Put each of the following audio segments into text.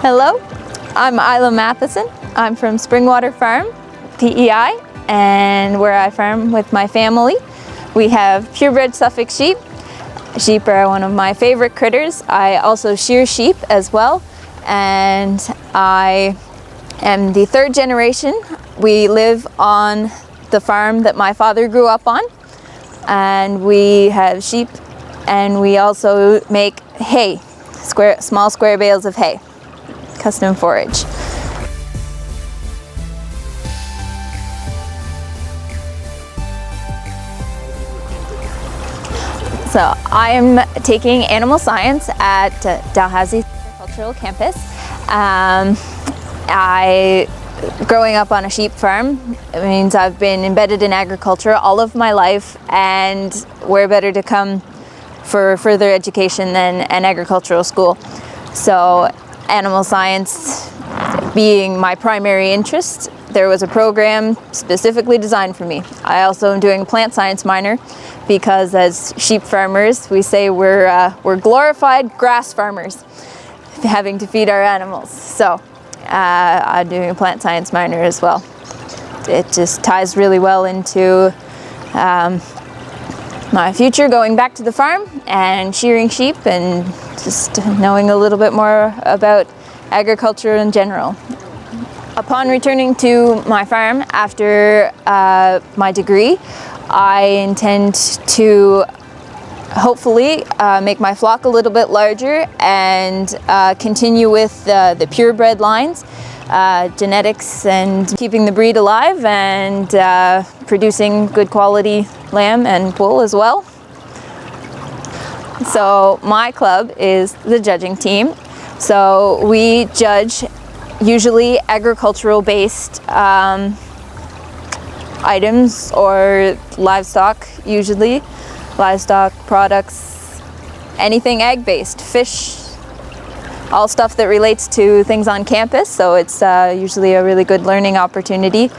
Hello, I'm Ila Mathewson. I'm from Springwater Farm, PEI, and where I farm with my family. We have purebred Suffolk sheep. Sheep are one of my favorite critters. I also shear sheep as well, and I am the third generation. We live on the farm that my father grew up on, and we have sheep, and we also make hay, small square bales of hay, custom forage. So I am taking animal science at Dalhousie Agricultural Campus. Growing up on a sheep farm, it means I've been embedded in agriculture all of my life, and where better to come for further education than an agricultural school. So animal science being my primary interest, there was a program specifically designed for me. I also am doing a plant science minor because as sheep farmers, we say we're glorified grass farmers, having to feed our animals. So I'm doing a plant science minor as well. It just ties really well into my future, going back to the farm and shearing sheep and just knowing a little bit more about agriculture in general. Upon returning to my farm after my degree, I intend to hopefully make my flock a little bit larger and continue with the purebred lines, genetics and keeping the breed alive, and producing good quality lamb and wool as well. So my club is the judging team. So we judge usually agricultural based items or livestock, usually livestock products, anything ag based, fish, all stuff that relates to things on campus. So it's usually a really good learning opportunity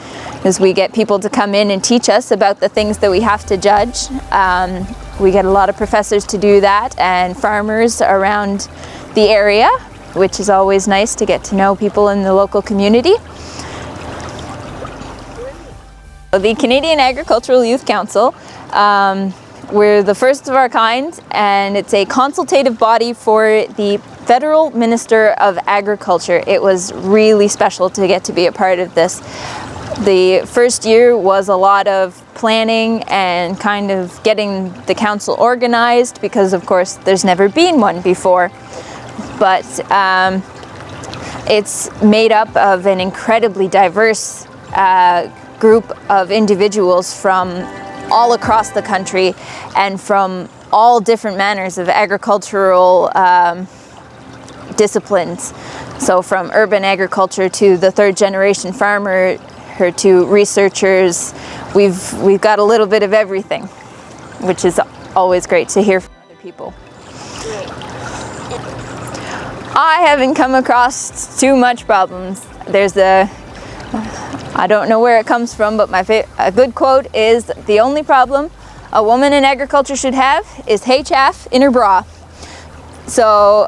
as we get people to come in and teach us about the things that we have to judge. We get a lot of professors to do that and farmers around the area, which is always nice to get to know people in the local community. The Canadian Agricultural Youth Council, we're the first of our kind, and it's a consultative body for the Federal Minister of Agriculture. It was really special to get to be a part of this. The first year was a lot of planning and kind of getting the council organized because, of course, there's never been one before. But it's made up of an incredibly diverse group of individuals from all across the country and from all different manners of agricultural disciplines. So from urban agriculture to the third generation farmer or to researchers, we've got a little bit of everything, which is always great to hear from other people. I haven't come across too much problems. There's I don't know where it comes from, but a good quote is, "The only problem a woman in agriculture should have is hay chaff in her bra." So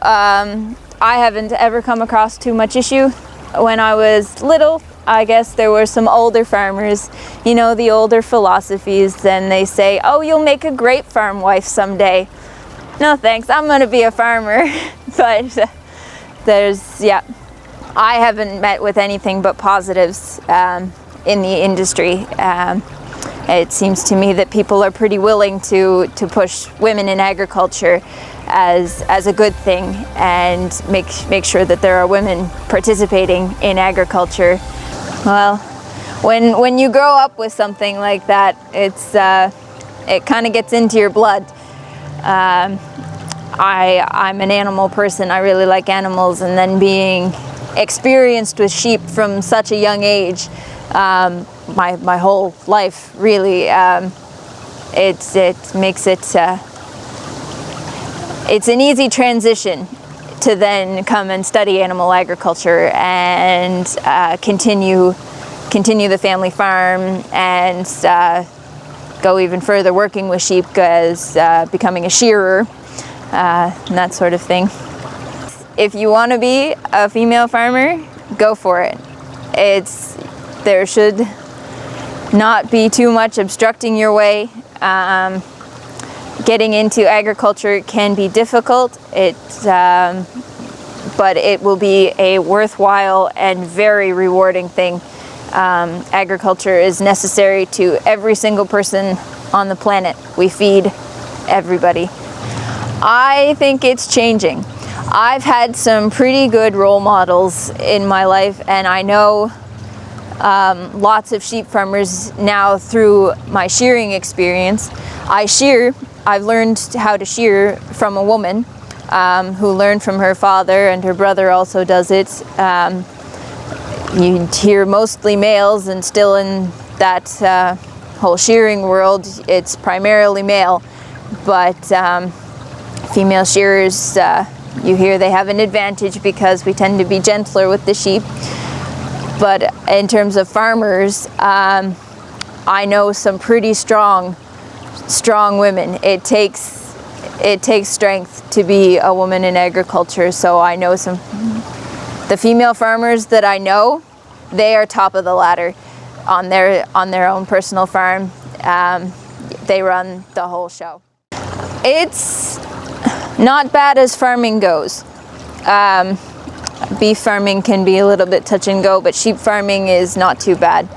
I haven't ever come across too much issue. When I was little, I guess there were some older farmers, you know, the older philosophies, and they say, "Oh, you'll make a great farm wife someday." No thanks, I'm gonna be a farmer. But I haven't met with anything but positives in the industry. It seems to me that people are pretty willing to push women in agriculture as a good thing and make sure that there are women participating in agriculture. Well, when you grow up with something like that, it kind of gets into your blood. I'm an animal person. I really like animals, and then being experienced with sheep from such a young age, my whole life really, it makes it it's an easy transition to then come and study animal agriculture and continue the family farm and go even further working with sheep as becoming a shearer and that sort of thing. if you want to be a female farmer, go for it. There should not be too much obstructing your way. Getting into agriculture can be difficult, but it will be a worthwhile and very rewarding thing. Agriculture is necessary to every single person on the planet. We feed everybody. I think it's changing. I've had some pretty good role models in my life, and I know lots of sheep farmers now through my shearing experience. I've learned how to shear from a woman who learned from her father, and her brother also does it. You hear mostly males, and still in that whole shearing world, it's primarily male. But female shearers, you hear they have an advantage because we tend to be gentler with the sheep. But in terms of farmers, I know some pretty strong women. It takes strength to be a woman in agriculture. So I know the female farmers that I know, they are top of the ladder on their own personal farm. They run the whole show. It's not bad as farming goes. Beef farming can be a little bit touch and go, but sheep farming is not too bad.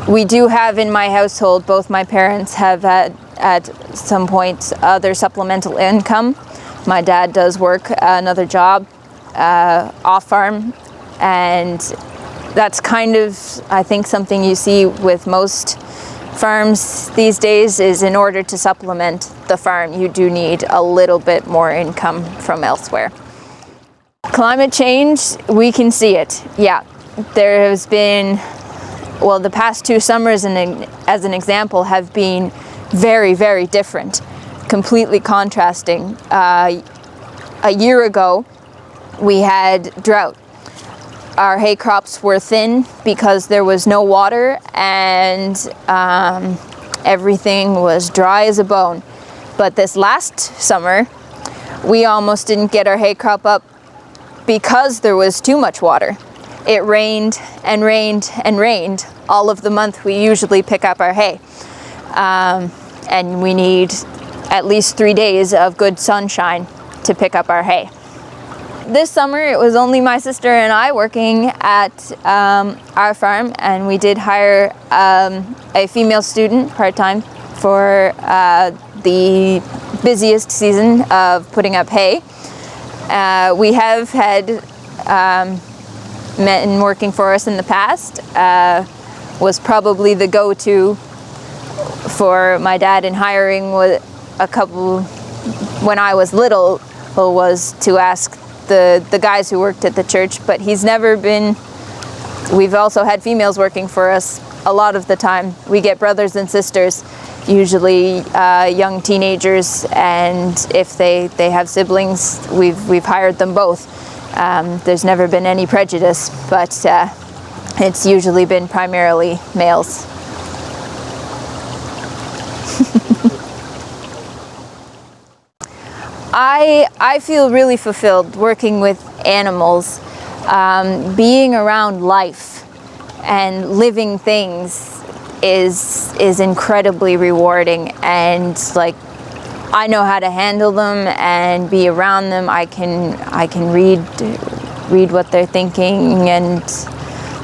We do have in my household, both my parents have had at some point other supplemental income. My dad does work another job off farm, and that's kind of, I think, something you see with most farms these days, is in order to supplement the farm, you do need a little bit more income from elsewhere. Climate change, we can see it. Yeah, there has been, well, the past 2 summers, as an example, have been very, very different, completely contrasting. A year ago, we had drought. Our hay crops were thin because there was no water, and everything was dry as a bone. But this last summer, we almost didn't get our hay crop up because there was too much water. It rained and rained and rained all of the month we usually pick up our hay. And we need at least 3 days of good sunshine to pick up our hay. This summer, it was only my sister and I working at our farm, and we did hire a female student part-time for the busiest season of putting up hay. We have had men working for us in the past. Was probably the go-to for my dad in hiring with a couple when I was little, was to ask the guys who worked at the church, but he's never been. We've also had females working for us a lot of the time. We get brothers and sisters, usually young teenagers, and if they have siblings, we've hired them both. There's never been any prejudice, but it's usually been primarily males. I feel really fulfilled working with animals, being around life and living things is incredibly rewarding, and like, I know how to handle them and be around them. I can read what they're thinking and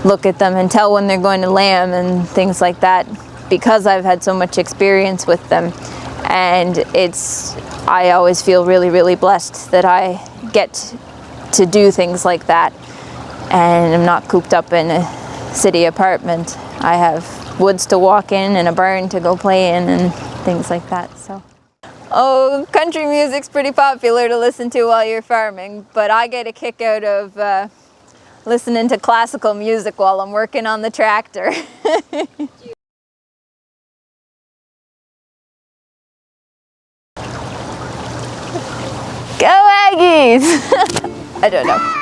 look at them and tell when they're going to lamb and things like that, because I've had so much experience with them. And I always feel really, really blessed that I get to do things like that, and I'm not cooped up in a city apartment. I have woods to walk in and a barn to go play in and things like that. So, country music's pretty popular to listen to while you're farming, but I get a kick out of listening to classical music while I'm working on the tractor. Go Aggies! I don't know.